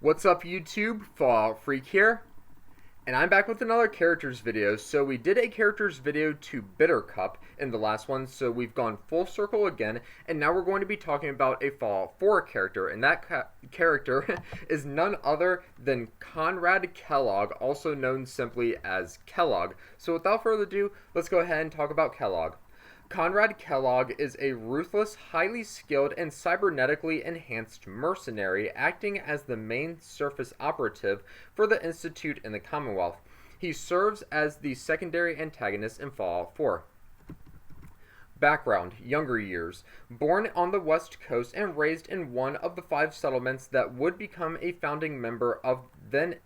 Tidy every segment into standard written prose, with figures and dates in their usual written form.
What's up YouTube, Fallout Freak here, and I'm back with another characters video. So we did a characters video to Bittercup in the last one, so we've gone full circle again, and now we're going to be talking about a Fallout 4 character, and that character is none other than Conrad Kellogg, also known simply as Kellogg. So without further ado, let's go ahead and talk about Kellogg. Conrad Kellogg is a ruthless, highly skilled, and cybernetically enhanced mercenary acting as the main surface operative for the Institute in the Commonwealth. He serves as the secondary antagonist in Fallout 4. Background: younger years. Born on the West Coast and raised in one of the 5 settlements that would become a founding member of the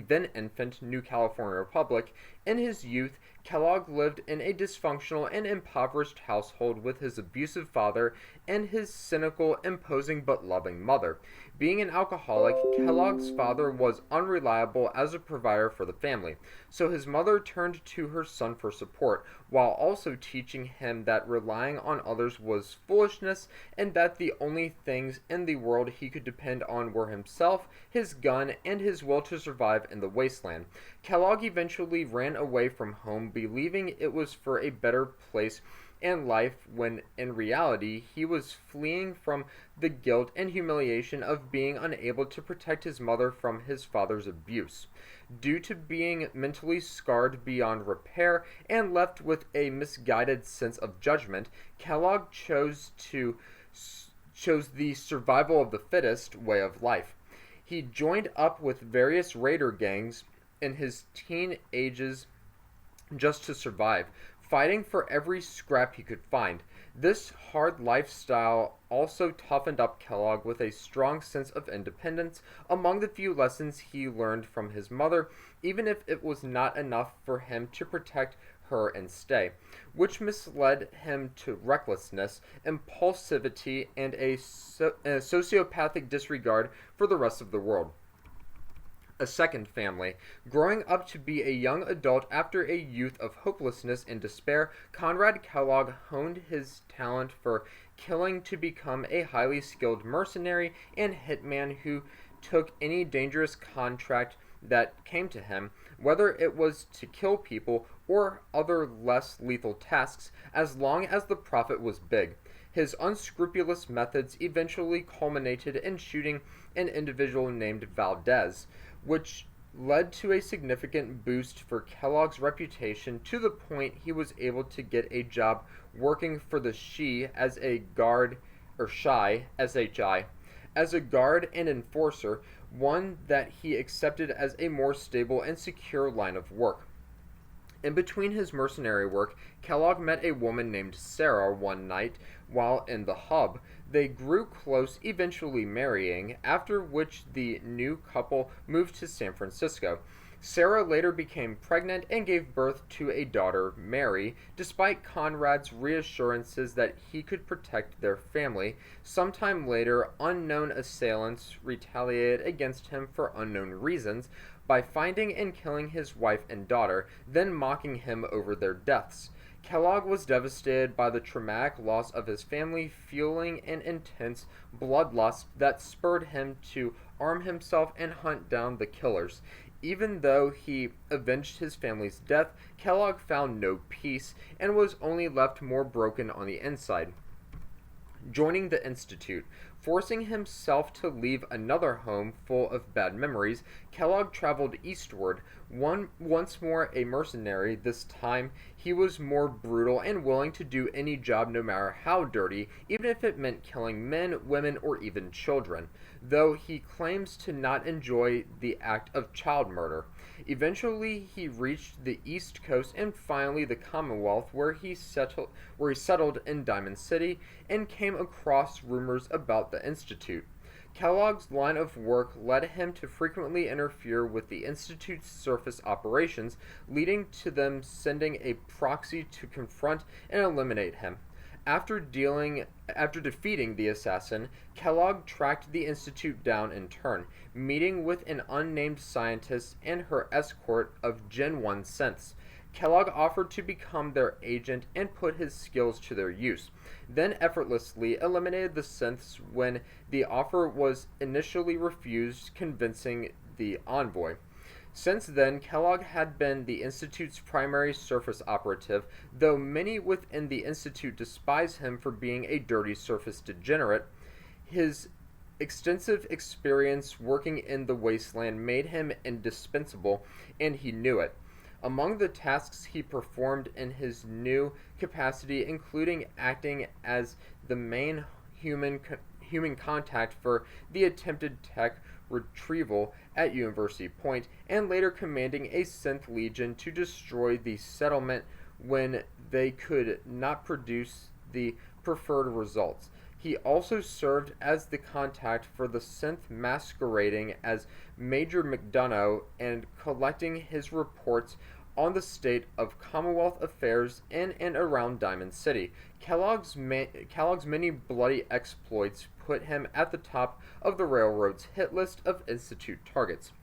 then infant New California Republic, in his youth, Kellogg lived in a dysfunctional and impoverished household with his abusive father and his cynical, imposing but loving mother. Being an alcoholic, Kellogg's father was unreliable as a provider for the family, so his mother turned to her son for support, while also teaching him that relying on others was foolishness and that the only things in the world he could depend on were himself, his gun, and his will to survive in the wasteland. Kellogg eventually ran away from home, believing it was for a better place and life, when in reality he was fleeing from the guilt and humiliation of being unable to protect his mother from his father's abuse. Due to being mentally scarred beyond repair and left with a misguided sense of judgment, Kellogg chose the survival of the fittest way of life. He joined up with various raider gangs in his teen ages just to survive, fighting for every scrap he could find. This hard lifestyle also toughened up Kellogg with a strong sense of independence. Among the few lessons he learned from his mother, even if it was not enough for him to protect her and stay, which misled him to recklessness, impulsivity, and a sociopathic disregard for the rest of the world. A second family. Growing up to be a young adult after a youth of hopelessness and despair, Conrad Kellogg honed his talent for killing to become a highly skilled mercenary and hitman who took any dangerous contract that came to him, whether it was to kill people or other less lethal tasks, as long as the profit was big. His unscrupulous methods eventually culminated in shooting an individual named Valdez, which led to a significant boost for Kellogg's reputation, to the point he was able to get a job working for the SHI as a guard, or SHI, S-H-I, as a guard and enforcer, one that he accepted as a more stable and secure line of work. In between his mercenary work, Kellogg met a woman named Sarah one night while in the hub. They grew close, eventually marrying, after which the new couple moved to San Francisco. Sarah later became pregnant and gave birth to a daughter, Mary, despite Conrad's reassurances that he could protect their family. Sometime later, unknown assailants retaliated against him for unknown reasons by finding and killing his wife and daughter, then mocking him over their deaths. Kellogg was devastated by the traumatic loss of his family, fueling an intense bloodlust that spurred him to arm himself and hunt down the killers. Even though he avenged his family's death, Kellogg found no peace and was only left more broken on the inside. Joining the Institute. Forcing himself to leave another home full of bad memories, Kellogg traveled eastward, once more a mercenary. This time he was more brutal and willing to do any job, no matter how dirty, even if it meant killing men, women, or even children, though he claims to not enjoy the act of child murder. Eventually he reached the East Coast and finally the Commonwealth, where he settled in Diamond City and came across rumors about the Institute. Kellogg's line of work led him to frequently interfere with the Institute's surface operations, leading to them sending a proxy to confront and eliminate him. After defeating the assassin, Kellogg tracked the Institute down in turn, meeting with an unnamed scientist and her escort of Gen 1 synths. Kellogg offered to become their agent and put his skills to their use, then effortlessly eliminated the synths when the offer was initially refused, convincing the envoy. Since then, Kellogg had been the Institute's primary surface operative, though many within the Institute despise him for being a dirty surface degenerate. His extensive experience working in the wasteland made him indispensable, and he knew it. Among the tasks he performed in his new capacity including acting as the main human contact for the attempted tech retrieval at University Point, and later commanding a synth legion to destroy the settlement when they could not produce the preferred results. He also served as the contact for the synth masquerading as Major McDonough and collecting his reports on the state of Commonwealth affairs in and around Diamond City. Kellogg's many bloody exploits put him at the top of the Railroad's hit list of Institute targets.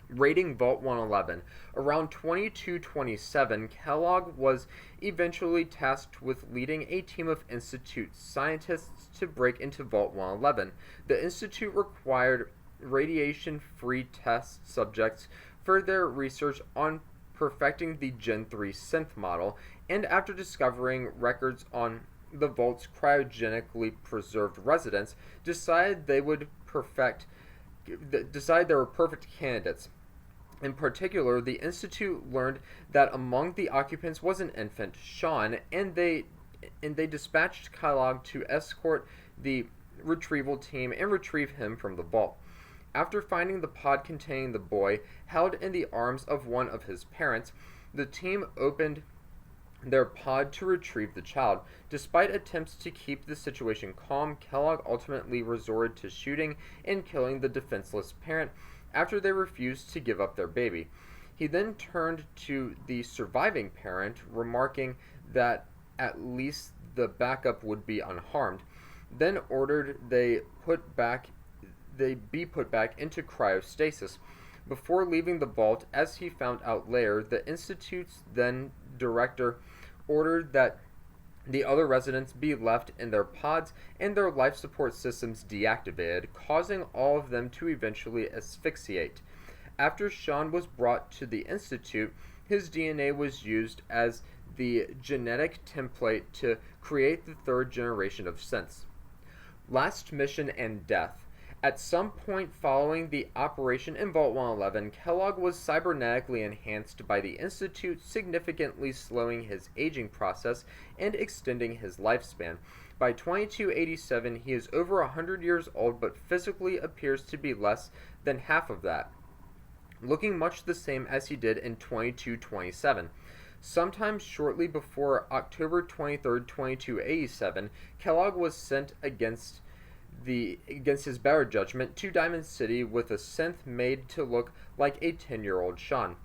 Raiding Vault 111. Around 2227, Kellogg was eventually tasked with leading a team of Institute scientists to break into Vault 111. The Institute required radiation-free test subjects for their research on perfecting the Gen 3 synth model, and after discovering records on the Vault's cryogenically preserved residents, decided they were perfect candidates. In particular, the Institute learned that among the occupants was an infant, Sean, and they dispatched Kellogg to escort the retrieval team and retrieve him from the vault. After finding the pod containing the boy held in the arms of one of his parents, the team opened their pod to retrieve the child. Despite attempts to keep the situation calm, Kellogg ultimately resorted to shooting and killing the defenseless parent after they refused to give up their baby. He then turned to the surviving parent, remarking that at least the backup would be unharmed, then ordered they be put back into cryostasis. Before leaving the vault, as he found out later, the Institute's then director ordered that the other residents be left in their pods and their life support systems deactivated, causing all of them to eventually asphyxiate. After Sean was brought to the Institute, his DNA was used as the genetic template to create the third generation of synths. Last mission and death. At some point following the operation in Vault 111, Kellogg was cybernetically enhanced by the Institute, significantly slowing his aging process and extending his lifespan. By 2287, he is over 100 years old, but physically appears to be less than half of that, looking much the same as he did in 2227. Sometime shortly before October 23, 2287, Kellogg was sent against his better judgment to Diamond City with a synth made to look like a 10-year-old Sean.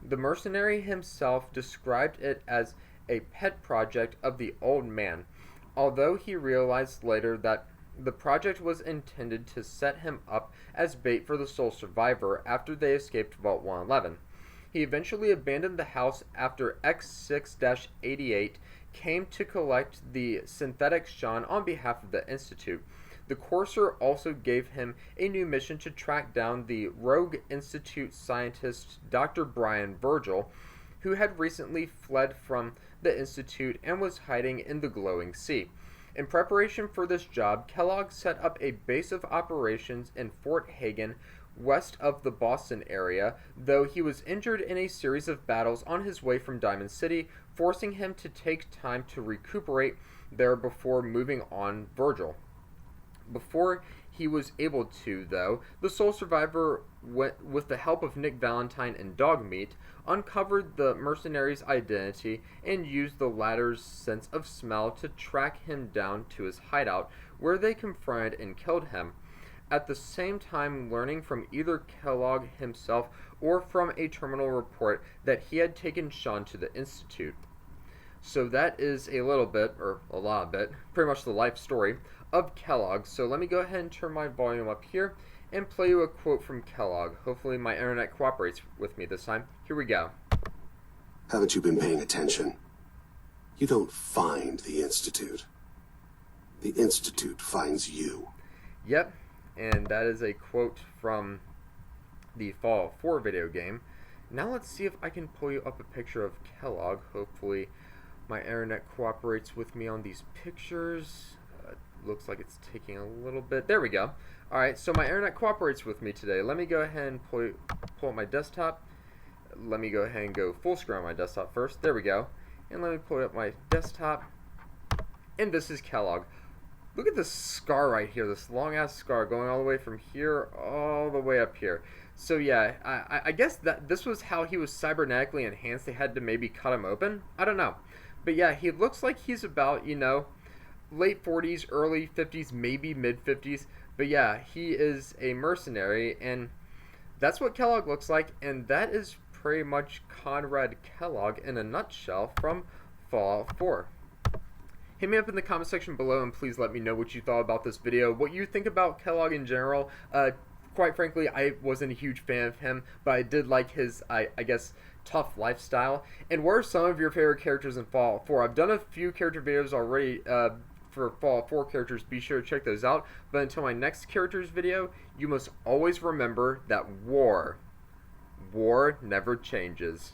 The mercenary himself described it as a pet project of the old man, although he realized later that the project was intended to set him up as bait for the sole survivor after they escaped Vault 111. He eventually abandoned the house after X6-88 came to collect the synthetic Sean on behalf of the Institute. The Courser also gave him a new mission to track down the rogue Institute scientist Dr. Brian Virgil, who had recently fled from the Institute and was hiding in the glowing sea. In preparation for this job, Kellogg set up a base of operations in Fort Hagen, west of the Boston area, though he was injured in a series of battles on his way from Diamond City, forcing him to take time to recuperate there before moving on Virgil. Before he was able to, though, the sole survivor, with the help of Nick Valentine and Dogmeat, uncovered the mercenary's identity and used the latter's sense of smell to track him down to his hideout, where they confronted and killed him, at the same time learning from either Kellogg himself or from a terminal report that he had taken Sean to the Institute. So that is a little bit, or a lot of it, pretty much the life story of Kellogg. So let me go ahead and turn my volume up here and play you a quote from Kellogg. Hopefully my internet cooperates with me this time. Here we go. Haven't you been paying attention? You don't find the Institute. The Institute finds you. Yep, and that is a quote from the Fallout 4 video game. Now let's see if I can pull you up a picture of Kellogg. Hopefully my internet cooperates with me on these pictures. Looks like it's taking a little bit. There we go. Alright, so my internet cooperates with me today. Let me go ahead and pull up my desktop. Let me go ahead and go full screen on my desktop first. There we go. And let me pull up my desktop. And this is Kellogg. Look at this scar right here, this long ass scar going all the way from here all the way up here. So yeah, I guess that this was how he was cybernetically enhanced. They had to maybe cut him open. I don't know. But yeah, he looks like he's about, you know, late 40s, early 50s, maybe mid 50s. But yeah, he is a mercenary, and that's what Kellogg looks like, and that is pretty much Conrad Kellogg in a nutshell from Fallout 4. Hit me up in the comment section below and please let me know what you thought about this video, what you think about Kellogg in general. Quite frankly, I wasn't a huge fan of him, but I did like his, I guess, tough lifestyle. And what are some of your favorite characters in Fallout 4? I've done a few character videos already for Fallout 4 characters. Be sure to check those out. But until my next characters video, you must always remember that war never changes.